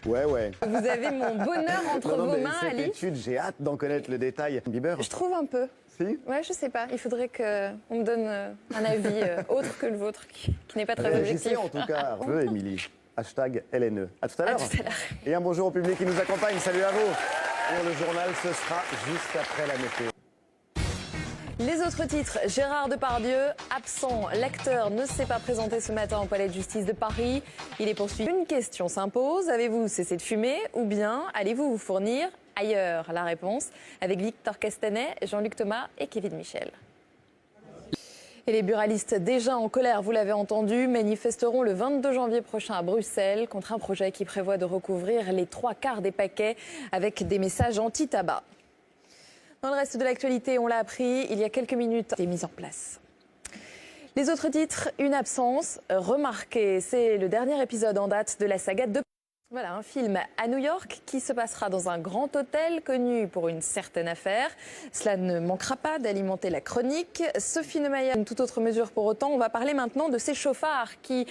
Ouais. Vous avez mon bonheur entre vos mains, cette Ali. étude, j'ai hâte d'en connaître le détail. Bieber. Je trouve un peu. Si. Ouais, je sais pas. Il faudrait qu'on me donne un avis autre que le vôtre, qui n'est pas très Réagissez objectif. en tout cas. Émilie. Hashtag LNE. À tout à l'heure. tout à l'heure. Et un bonjour au public qui nous accompagne. Salut à vous. Pour le journal, ce sera juste après la météo. Les autres titres, Gérard Depardieu, absent. L'acteur ne s'est pas présenté ce matin au Palais de Justice de Paris. Il est poursuivi. Une question s'impose. Avez-vous cessé de fumer ou bien allez-vous vous fournir ailleurs? La réponse avec Victor Castanet, Jean-Luc Thomas et Kevin Michel. Et les buralistes déjà en colère, vous l'avez entendu, manifesteront le 22 janvier prochain à Bruxelles contre un projet qui prévoit de recouvrir les 3/4 des paquets avec des messages anti-tabac. Dans le reste de l'actualité, on l'a appris il y a quelques minutes, est mise en place. Les autres titres, une absence remarquée. C'est le dernier épisode en date de la saga de... Voilà, un film à New York qui se passera dans un grand hôtel connu pour une certaine affaire. Cela ne manquera pas d'alimenter la chronique. Sophie Neumayer, une toute autre mesure pour autant. On va parler maintenant de ces chauffards qui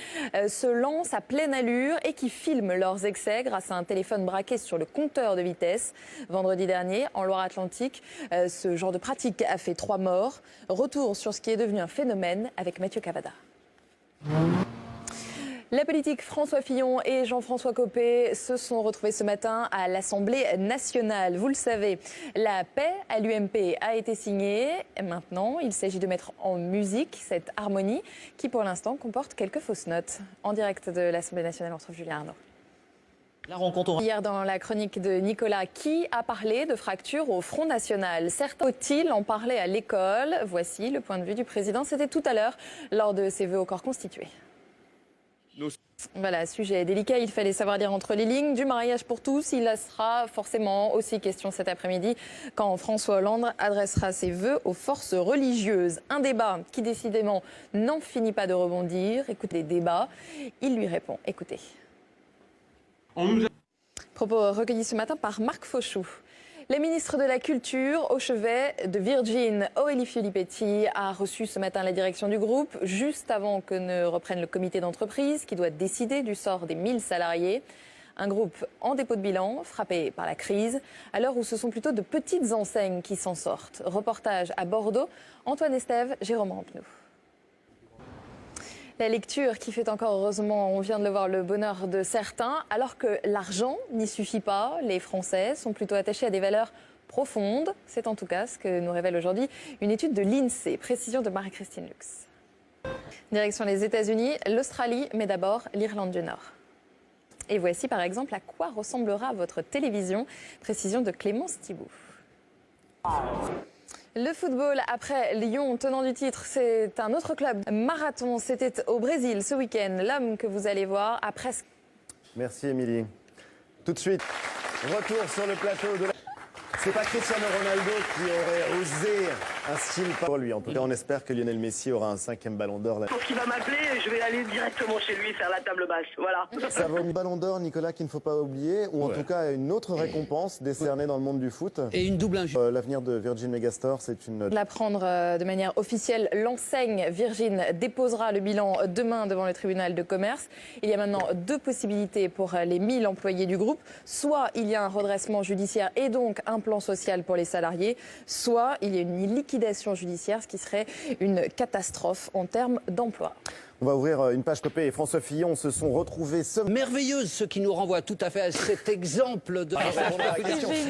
se lancent à pleine allure et qui filment leurs excès grâce à un téléphone braqué sur le compteur de vitesse. Vendredi dernier, en Loire-Atlantique, ce genre de pratique a fait 3 morts. Retour sur ce qui est devenu un phénomène avec Mathieu Cavada. La politique, François Fillon et Jean-François Copé se sont retrouvés ce matin à l'Assemblée nationale. Vous le savez, la paix à l'UMP a été signée. Maintenant, il s'agit de mettre en musique cette harmonie qui, pour l'instant, comporte quelques fausses notes. En direct de l'Assemblée nationale, on retrouve Julien Arnaud. La rencontre hier dans la chronique de Nicolas, qui a parlé de fracture au Front National. Certains faut-il en parler à l'école? Voici le point de vue du président. C'était tout à l'heure lors de ses vœux au corps constitué. Voilà, sujet délicat, il fallait savoir lire entre les lignes. Du mariage pour tous, il sera forcément aussi question cet après-midi quand François Hollande adressera ses vœux aux forces religieuses. Un débat qui décidément n'en finit pas de rebondir. Écoutez les débats, il lui répond. Écoutez. Propos recueillis ce matin par Marc Fauchou. La ministre de la Culture, au chevet de Virgin, Aurélie Filippetti, a reçu ce matin la direction du groupe, juste avant que ne reprenne le comité d'entreprise qui doit décider du sort des 1000 salariés. Un groupe en dépôt de bilan, frappé par la crise, à l'heure où ce sont plutôt de petites enseignes qui s'en sortent. Reportage à Bordeaux, Antoine Estève, Jérôme Rampenou. La lecture qui fait encore, heureusement, on vient de le voir, le bonheur de certains, alors que l'argent n'y suffit pas. Les Français sont plutôt attachés à des valeurs profondes. C'est en tout cas ce que nous révèle aujourd'hui une étude de l'INSEE. Précision de Marie-Christine Lux. Direction les États-Unis, l'Australie, mais d'abord l'Irlande du Nord. Et voici par exemple à quoi ressemblera votre télévision. Précision de Clémence Thibault. Le football, après Lyon, tenant du titre, c'est un autre club. Marathon, c'était au Brésil ce week-end. L'homme que vous allez voir a presque... Merci Émilie. Tout de suite, retour sur le plateau de la... C'est pas Cristiano Ronaldo qui aurait osé un style pour lui. En tout cas, on espère que Lionel Messi aura un 5e ballon d'or. Pour qu'il va m'appeler, je vais aller directement chez lui faire la table basse. Voilà. Ça vaut un ballon d'or, Nicolas, qu'il ne faut pas oublier, ou en tout cas une autre récompense décernée dans le monde du foot. et une double injustice. L'avenir de Virgin Megastore, c'est une... L'apprendre de manière officielle, l'enseigne Virgin déposera le bilan demain devant le tribunal de commerce. Il y a maintenant 2 possibilités pour les 1000 employés du groupe. Soit il y a un redressement judiciaire et donc un plan social pour les salariés, soit il y a une liquidation judiciaire, ce qui serait une catastrophe en termes d'emploi. On va ouvrir une page Copé et François Fillon se sont retrouvés Merveilleuse, ce qui nous renvoie tout à fait à cet exemple de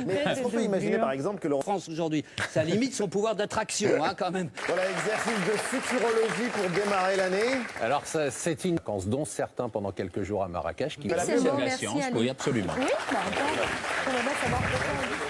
Mais est-ce qu'on peut imaginer par exemple que le... France aujourd'hui. Ça limite son pouvoir d'attraction, quand même. Voilà, exercice de futurologie pour démarrer l'année. Alors c'est une séquence dont certains pendant quelques jours à Marrakech qui C'est bon, la merci science, Ali. oui absolument. Oui, attends, on va savoir pourquoi.